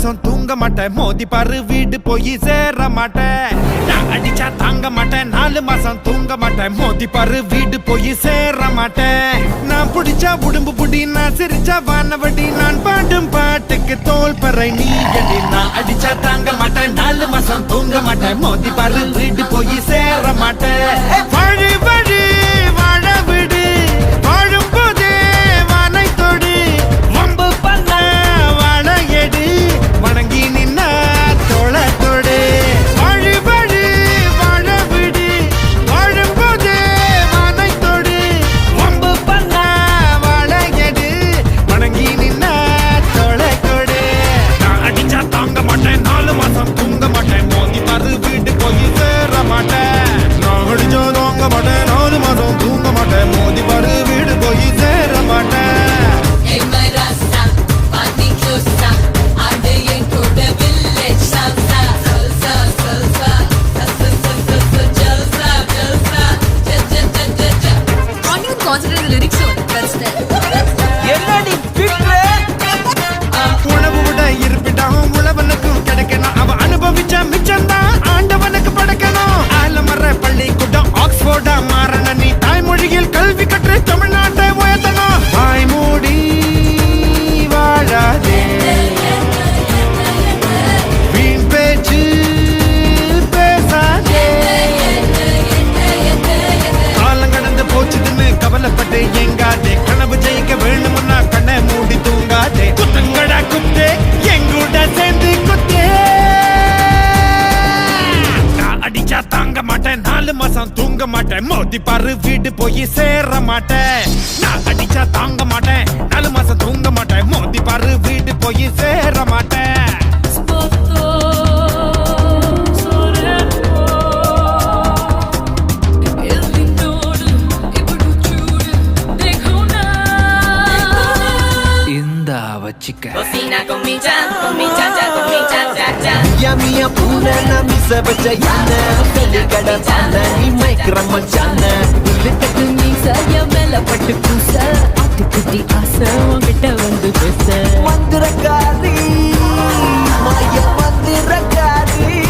மாசம் தூங்க மாட்டேன் மோதி பாரு வீடு போய் சேர மாட்டேன் நான் அடிச்சா தாங்க மாட்டேன் 4 மாசம் தூங்க மாட்டேன் மோதி பாரு வீடு போய் சேர மாட்டேன் நான் புடிச்சா உடம்பு புடி நான் சிரிச்சா வானவடி நான் பாடும் பாட்டுக்கு தோல் பறை நீ அடி நான் அடிச்சா தாங்க மாட்டேன் 4 மாசம் தூங்க மாட்டேன் மோதி பாரு வீடு போய் சேர மாட்டேன் வழி வழி வாழ விடு வாழும் போதே வானை தொடு வம்பு பண்ண வாழ எடு வணங்கி நின்ன தோள தொடு வழி வழி வாழ விடு வாழும் போதே வானை தொடு வம்பு பண்ண வாழ எடு வணங்கி நின்ன தோள தொடு நான் அடிச்சா தாங்க மாட்டேன் 4 மாசம் தூங்க மாட்டேன் மோதி பாரு வீடு போய் சேர மாட்டேன் நான் அடிச்சா தாங்க மாட்டேன் 4 மாசம் தூங்க மாட்டேன் மோதி பாரு வீடு போய் சேர மாட்டேன் உணவு விட இருப்பிட்டான் உழவனுக்கும் கிடைக்கணும் அவ அனுபவிச்ச மிச்சம்தான் ஆண்டவனுக்கு படைக்கணும் ஆலமர பள்ளிக்கூடம் ஆக்ஸ்போர்டா மாறன நீ தாய்மொழியில் கல்வி கற்று தமிழ்நாட்டை உயர்த்தணும் வாய் மூடி வாழாதே வீண் பேச்சு பேசாதே காலம் கடந்து போச்சுதுன்னு கவலைப்பட்டு எங்காதே கனவு ஜெயிக்க வேணும்னா கண்ணை மூடி தூங்காதே குத்தங்கடா குத்தே எங்கூட சேர்ந்து குத்தே நான் அடிச்சா தாங்க மாட்டேன் 4 மாசம் தூங்க மாட்டேன் மோதி பாரு வீடு போய் சேர மாட்டேன் நான் அடிச்சா தாங்க மாட்டேன் 4 மாசம் தூங்க மாட்டேன் மோதி பாரு வீடு போய் சேர மாட்டேன் Cocina con mi cha cha, con mi cha cha cha. Mia pura na misa bachayana, pele kada pana ni micra machana. Little misa ya mela pattu kusa, atti kutti asa ongita vandu pesa. Mandirakari, maya mandirakari.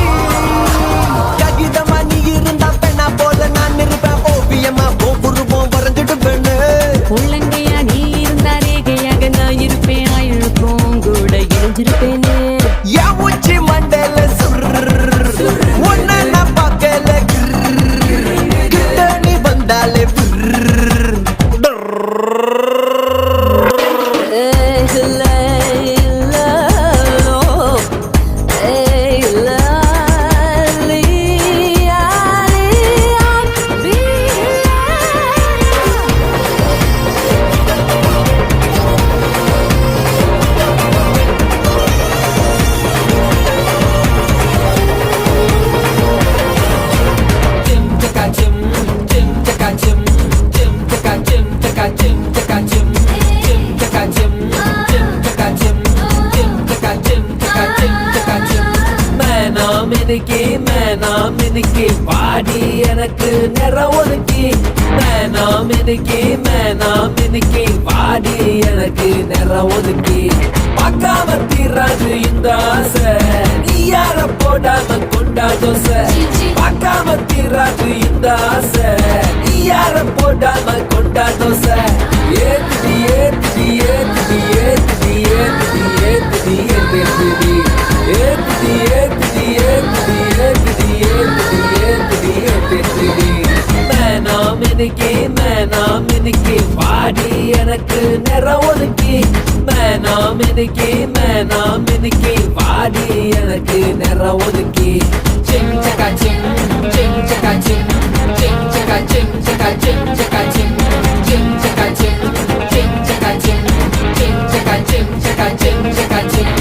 Kagidama ni irunda penna pola naan iruppa oviyama ovuruvom varanjiduvene. Ullangiya nee irundha regayaga naan irupen ayulukkum kuda iranjirupene. Ya uchi mandela surr, onna na pakala grrr, kittani bandale brrr. மினுக்கி பாடி எனக்கு நிற ஒதுக்கி மேனா மினுக்கி பாடி எனக்கு நிற ஒதுக்கி பார்க்காம தீராது இந்த ஆசை நீ யார போடாம கொண்டா தோசை பார்க்காம தீராது இந்த ஆசை நீ யார போடாம கொண்டா தோசை ஏத்துடி ஏத்துடி ஏத்துடி ஏத்துடி ஏத்துடி ஏத்துடி ஏத்துடி ஏத்துடி ஏத்துடி ஏத்துடி ஏத்துடி ஏத்துடி ஏத்துடி ஏத்துடி மேனா மினுக்கி பாடி எனக்கு நிற ஒதுக்கி மேனா மினுக்கி பாடி எனக்கு நிற ஒதுக்கி சிம் சகா சிம் சிம் சகா சிம் சிம் சகா சிம் சகா சிம் சகா சிம் சிம் சகா சிம் சிம் சகா சிம் சிம் சகா சிம் சகா சிம் சகா sim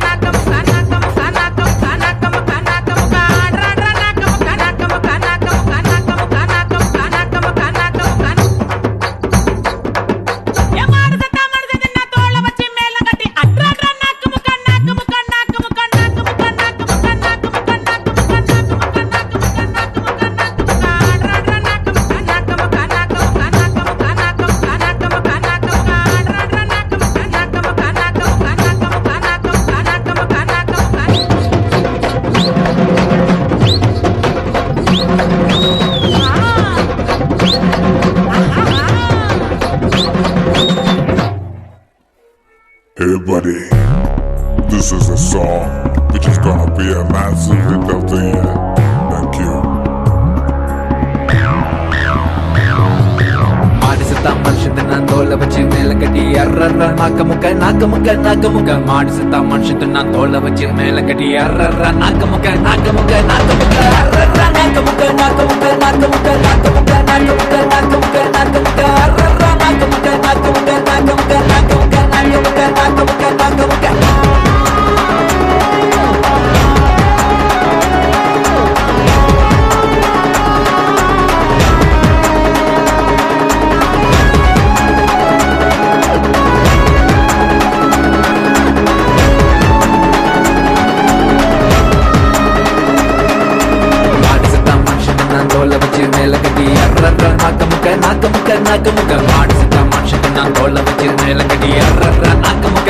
Nak Hey buddy, this is a song which is gonna be a massive hit of the year. Thank you. மாடிசத்தா மனுஷன் நான் தோலை வச்சு மேல கட்டி அர்ற நாக்க முக்க மாடிசத்தா மனுஷன் நான் தோலை வச்சு மேல கட்டி அர்ற நாக்க முக்க அர்ற நாக்க முக்க மாடிசத்தா மனுஷன் நான் தோலை வச்சு மேல கட்டி அர்ற நாக்க முக்க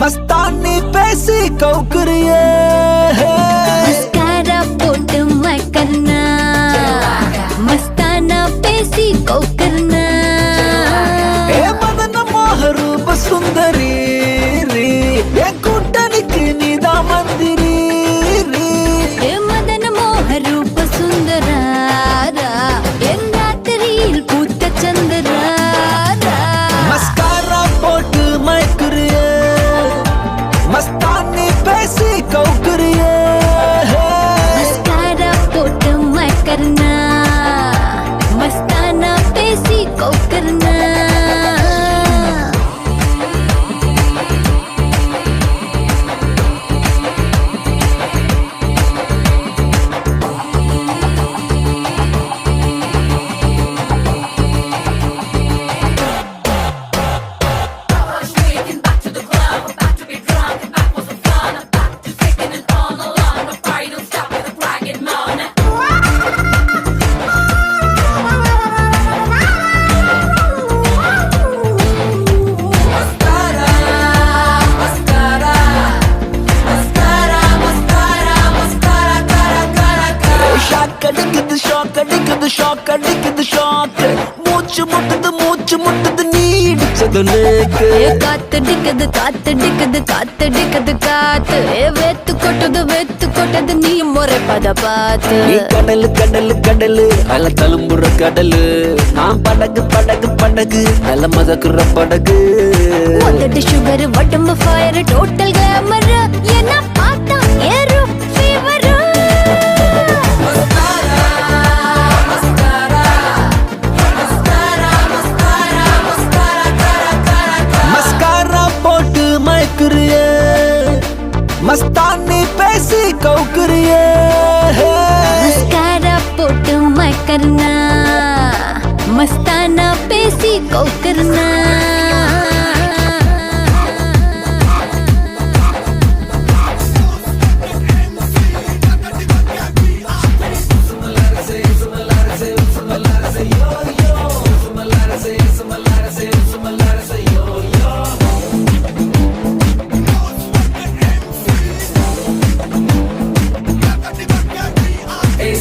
மஸ்தானி பேசி கவுக்குறியே மஸ்காரா போட்டு மக்கர்னா மஸ்தானா பேசி கவுக்கர்னா ஏ மதன மோகரூப சுந்தரி என் கூட்டணிக்கு நீதான் மந்திரி ஏ மதன மோக ரூப சுந்தராரா என் ராத்திரியில் பூத்த சந்திராரா மஸ்காரா போட்டு மயக்குறியே மஸ்தானி பேசி கவுக்குறியே அடிக்குது ஷாக் அடிக்குது ஷாக் அடிக்குது ஷாக் மூச்சு முட்டுது நீ இடிச்சது நேக்கு காத்தடிக்குது காத்தடிக்குது காத்தடிக்குது காத்து வெத்து கொட்டது நீ முறைப்பத பார்த்து நீ கடலு கடலு கடலு அல தழும்புற கடலு நான் படகு படகு படகு அல மதக்குற படகு வந்துட்டு சுகர் உடம்பு ஃபயர் டோட்டல் கேமர் என்ன பார்த்தா ஏறும் ஃபீவர் மஸ்காரா போட்டு மயக்குறிய மஸ்தானி பேசி கவுக்குறிய மஸ்காரா போட்டு மயக்கர்னா மஸ்தானா பேசி கவுக்கர்னா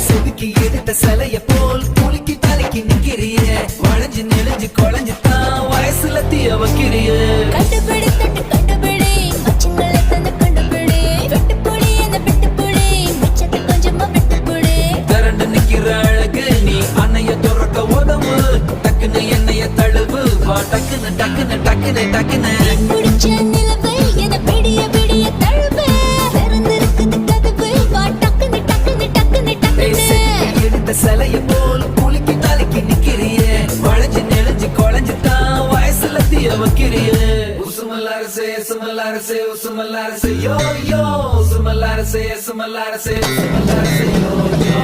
செதுக்கி எடுத்த சிலைய போல் குலுக்கி தலைக்கு நிக்கிறிய வளைஞ்சு நெளிஞ்சு குழஞ்சு தான் வயசுல தீய வைக்கிறிய கண்டுபிடி தட்டு கண்டுபிடி மச்சங்களை தந்து கண்டுபிடி வெட்டுப்புடி அந்த வெட்டுப்புடி மிச்சத்தை கொஞ்சமா வெட்டுப்புடி திரண்டு நிக்கிற அழகு நீ அன்னைய துறக்க உதவு டக்குன்னு என்னைய தழுவு வா டக்குன்னு டக்குன்னு டக்குன்னு டக்குன்னு பிடிச்ச நிலவை என பிடிய பிடிய தழுவு திறந்திருக்குது கதவு வா டக்குன்னு டக்குன்னு டக்குன்னு டக்குன்னு எடுத்த சிலைய போல் குலுக்கி தலைக்கு நிக்கிறிய வளைஞ்சு நெளிஞ்சு குழஞ்சு தான் வயசுல தீய வைக்கிறிய உசுமல்லாரசே சுமல்லாரசே உசுமல்லாரசே யோ யோ உசுமல்லாரசே சுமல்லாரசே உசுமல்லாரசே யோ யோ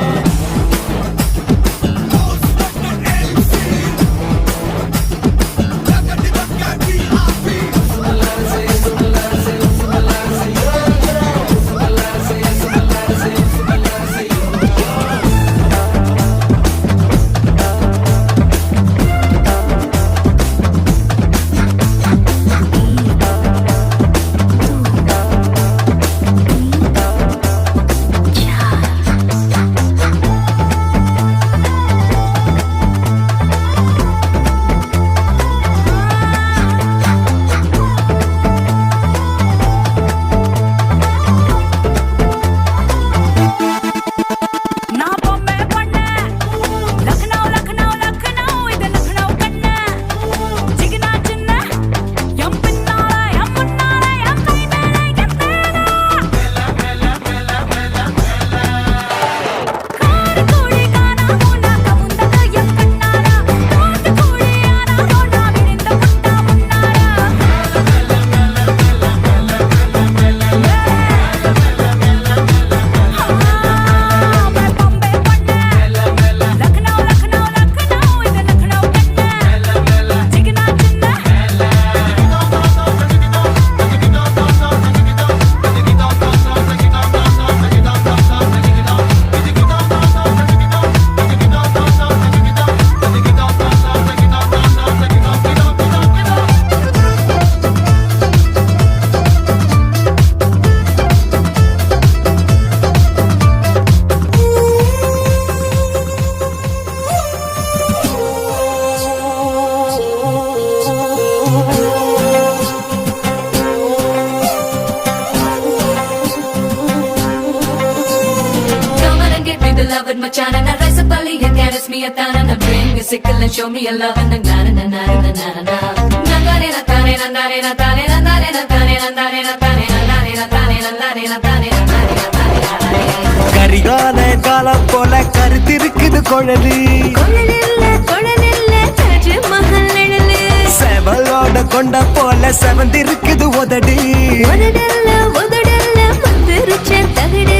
Beloved Machana, na rise up early and dance me a thana, na bring me sickle and show me a love and na na na na na na na. Na na na tane na na na tane na na na tane na na na tane na na na tane na na na tane na na na tane. Karikala காலம் போல கருத்திருக்குது குழலி கொழலில்ல தாஜ்மஹல் நிழலு செவலோட கொண்ட போல செவந்திருக்குது உதடி உதடல்ல மந்திருச்ச தகடு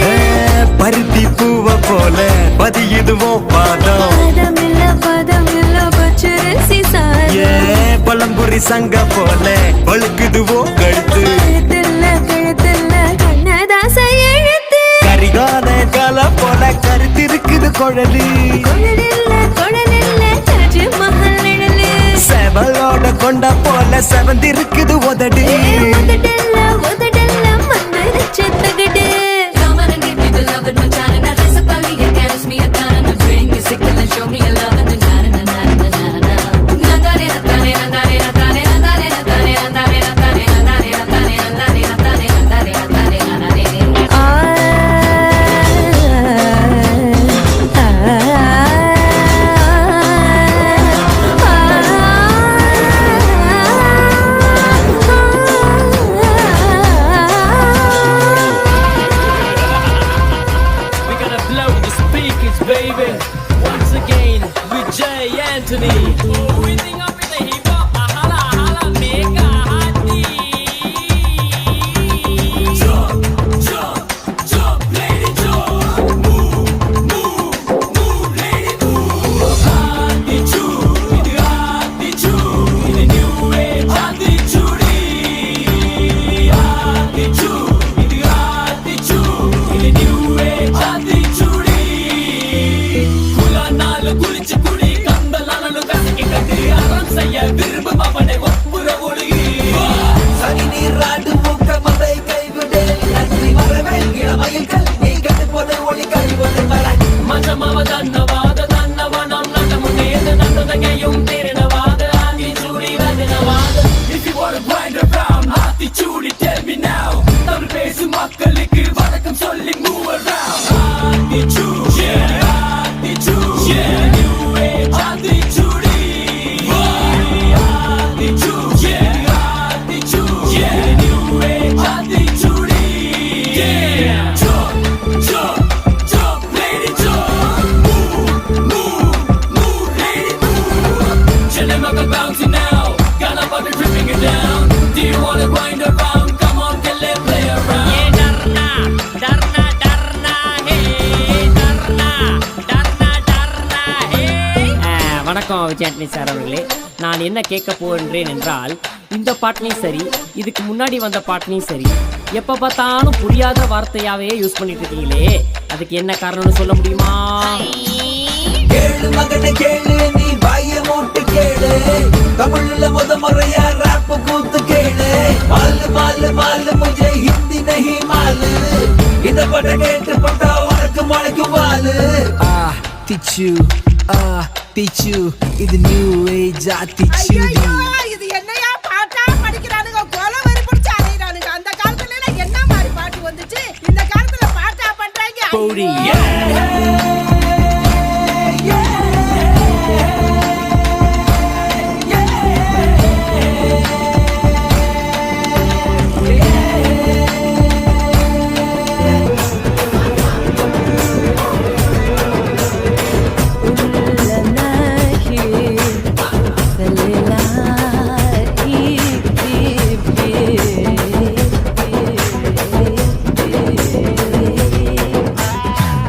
பருத்தி பூவ போல பதியுதுவோ பாதம் பதமில்ல பச்சரிசி சாதம் பழம்புரி சங்க போல பழுக்குதுவோ கழுத்து கழுத்துல கண்ணதாச எழுத்து கரிகால காலம் போல கருத்திருக்குது குழலி கொழலில்ல தாஜ்மஹல் நிழலு செவலோட கொண்ட போல செவந்திருக்குது உதடி உதடல்ல மந்திருச்ச தகடு Come on and give me the love that Machana, na rise up early and dance me a thana. baby. Once again with Jay Anthony. Winning up with the hip hop, hala hala mega hati. Jump, jump, jump, lady jump. Move, move, move, lady move. Hati chu, idu hati chu, idu new age hati chudi. Hati chu, idu hati chu, idu new age hati chudi. Kulanalu kulichu kudi kandalalu kasiki kati aram செய்ய விரும்பும் அவனை ஒப்புற ஒழுகி. சனி நீராடு மூக்க மதை கைவிடு நன்றி வரவேல் இளமயில்கள் நீ கட்டு போத ஒளி கழிவது வர மஜமாவ தன்னவாத தன்னவனம் நடமுன்னேது நன்னதகையும் தேரினவாத Aathichoodi வந்தனவாத. If you wanna grind around Aathichoodi tell me now. Tamil பேசும் மக்களுக்கு வணக்கம் சொல்லி move around. Aathichoodi Aathichoodi new age Aathichoodi. Aathichoodi Aathichoodi new age Aathichoodi. Jump, jump, jump, lady jump. Move, move, move, lady move. Chillin' like a bouncy now. Got a bucket dripping it down. Do you wanna grind around? Come on, get lit, play around. Yeah, darna, darna, darna, hey, darna, darna, darna, hey. வணக்கம் Vijayandi sir அவர்களே. நான் என்ன கேட்க போகின்றேன் என்றால், இந்த பாட்டிலையும் சரி, இதுக்கு முன்னாடி வந்த பாட்டிலையும் சரி, எப்போ பார்த்தாலும் புரியாத வார்த்தையாவே யூஸ் பண்ணிட்டு இருக்கீங்களே, அதுக்கு என்ன காரணம்னு சொல்ல முடியுமா? கேளு மகனை கேளு நீ வாய மூட்டு கேளு தமிழ்ல முத முறையா ராப் கூத்து கேளு மாலு மாலு மாலு முझे हिंदी नहीं मालू இத பட கேட்டு பட்டா உனக்கு முளைக்கும் வாலு திச்சு திச்சு இது நியூ ஏஜ் திச்சு இது என்னையா பாட்டா படிக்கிறானுங்க கொலை வரி பிடிச்சு அலையறானுங்க. அந்த காலத்துல எல்லாம் என்ன மாதிரி பாட்டு வந்துச்சு, இந்த காலத்துல பாட்டா பண்றாங்க. Booty,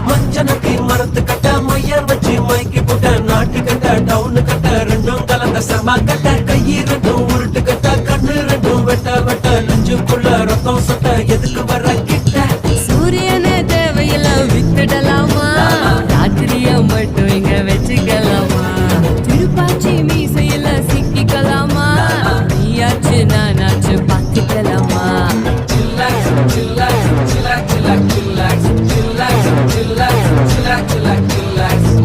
மஞ்சனத்தி மரத்து கட்ட மையர் வச்சு மைக்கு போட்ட நாட்டு கட்ட டவுனு கட்ட ரெண்டும் கலந்த சமா கட்ட கையி ரெண்டும் உருட்டு கட்ட கண்ணு ரெண்டும் வெட்ட வெட்ட நெஞ்சுக்குள்ள ரத்தம் சொட்ட எதுக்கு வர கிட்ட சூரியனே தேவையெல்லாம் வித்துடலாமா, ராத்திரிய மட்டும் இங்க வச்சுக்கலாமா, திருப்பாச்சி மீசையில சிக்கிக்கலாமா, நீயாச்சு நானாச்சு பார்த்துக்கலாமா.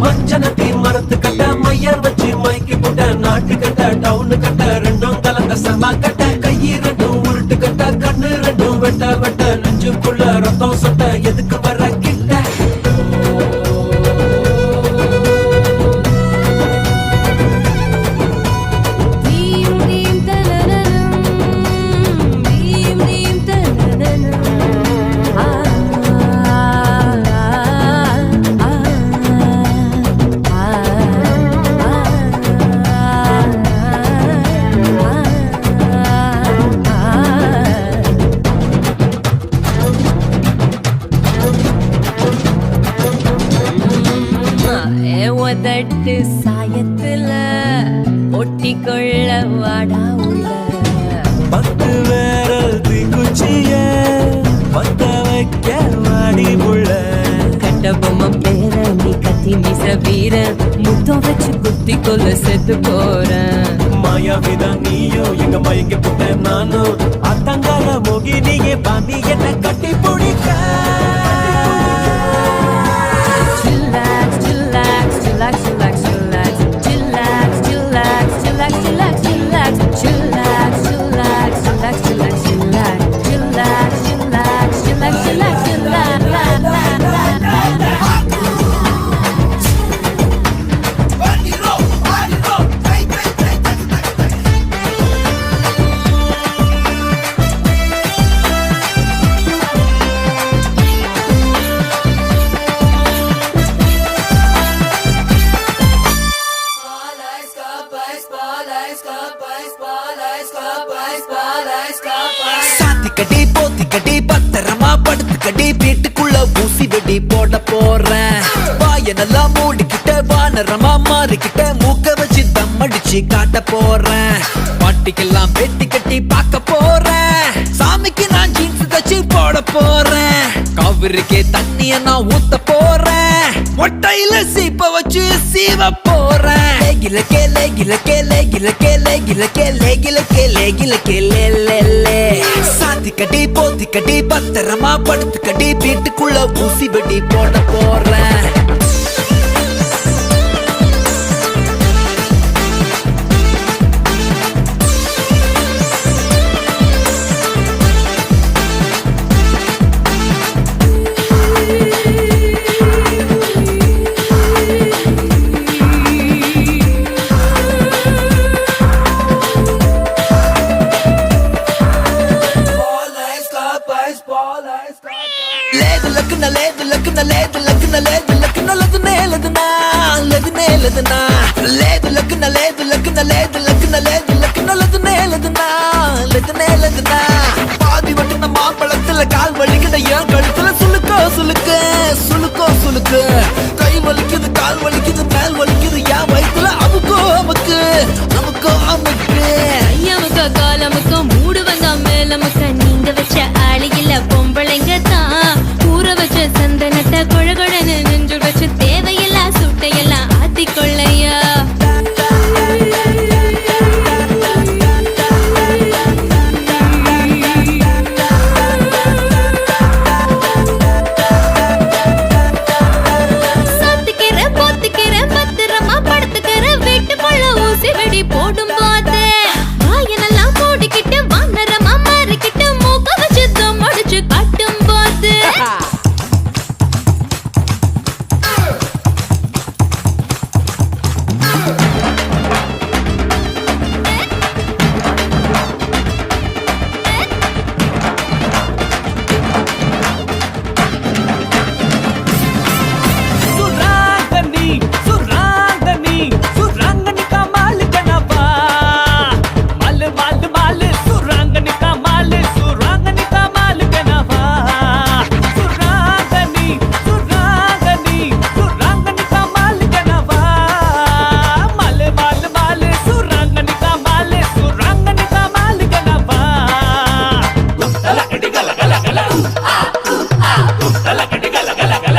மஞ்சனத்தி மரத்து கட்ட மையர் வச்சு மைக்கு போட்ட நாட்டு கட்ட டவுனு கட்ட ரெண்டும் கலந்த சமா கட்ட கையி ரெண்டும் உருட்டு கட்ட கண்ணு ரெண்டும் வெட்ட வெட்ட நெஞ்சுக்குள்ள ரத்தம் சொட்ட எதுக்கு வர கிட்ட தீம் தீம் தனனனம், தீம் தீம் தனனனம். ஆ ஆ ஆ உதட்டு சாயத்துல ஒட்டிக்கொள்ள வாடா உள்ள பத்து வேரல் தீக்குச்சிய பத்த வைக்க வாடி புள்ள கட்ட பொம்மை பேர நீ கத்தி மிச வீர முத்தம் வச்சு குத்தி கொள்ள செத்து போறேன். மாயாவிதான் நீயும் எங்க மயங்க புட்ட நானும் அத்தங்கால மோகினியே பாமி என்ன கட்டி பிடிக்க Chillax, chillax, chillax, chillax, chillax, chillax, chillax, chillax, chillax, chillax, chillax, chillax, chillax, chillax, chillax, chillax, chillax, chillax, chillax, chillax, la la la la. கண்ணெல்லாம் மூடிக்கிட்ட வானரமா மாறிக்கிட்ட மூக்க வச்சு தம் அடிச்சு காட்ட போறேன் பாட்டிக்கெல்லாம் பெட்டி கட்டி பார்க்க போறேன் சாமிக்கு நான் ஜீன்ஸ் தச்சு போட போறேன் காவிரிக்கே தண்ணிய நான் ஊத்த போறேன் மொட்டையில சீப்ப வச்சு சீவ போறேன் லேகிலக்கே லேகிலக்கே லேகிலக்கே லேகிலக்கே லேகிலக்கே லேகிலக்கே லே சாத்தி கட்டி போத்தி கட்டி பத்திரமா படுத்து கட்டி வீட்டுக்குள்ள ஊசி வெடி போட போறேன் లేదు లక్కున లేదు లక్కున లేదు లక్కున లేదు లక్కున లదునే లదునా లదునే లదునా లేదు లక్కున లేదు లక్కున లేదు లక్కున లేదు లక్కున లదునే లదునా లదునే లదునా பாதி வட்டுன மாம்பழத்துல கால் வலிக்குத ஏன் கழுத்துல சுளுக்கோ சுளுக்கு சுளுக்கோ சுளுக்கு கை வலிக்குது கால் வலிக்குது மேல் வலிக்குது ஏன் வயித்துல அமுக்கோ அமுக்கு அமுக்கோ அமுக்கு ஐயாமுக்கா காலமுக்கா மூடு வந்தா மேலமுக்கா நீங்க வச்ச ஆளியில பொம்பளைங்க தான் ஊற வச்ச சந்தனத்தை கொழகொழன்னு நெஞ்சு வச்சு தேவையில்லா சுட்டையெல்லாம் ஆத்திக்கொள்ளையா சத்துக்கிற பொத்துக்கிற பத்திரமா படுத்துக்கிற வீட்டுக்குள்ள ஊசி வெடி போடும் போது வாயனெல்லாம் மூடிக்கிட்டு வானரமா மாறிக்கிட்டு மூக்க வச்சு தம் அடிச்சு காட்டும் போது சுராங்கனி சுராங்கனி சுராங்கனி கமால் கனவா மால் மால் மால் சுராங்கனி கமால் சுராங்கனி கமால் கனவா சுராங்கனி சுராங்கனி சுராங்கனி கமால் கனவா மால் மால் மால் சுராங்கனி கமால் சுராங்கனி கமால் கனவா லக்கடி கல கல கல லக்கடி கல கல கல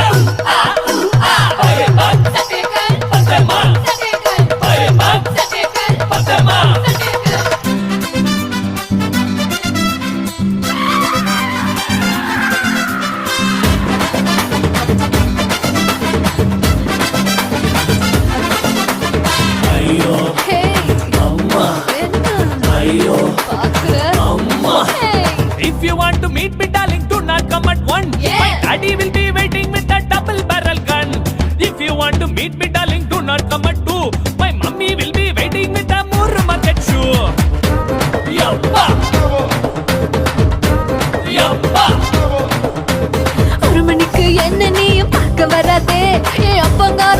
If you want to meet me, darling, do not come at one. My daddy will be waiting with a double barrel gun. If you want to meet me, darling, do not come at two. My mummy will be waiting with a more market shoe. Yappa, yappa. ஒரு மணிக்கு என்ன நீயும் பார்க்க வராதே என் அப்பங்கார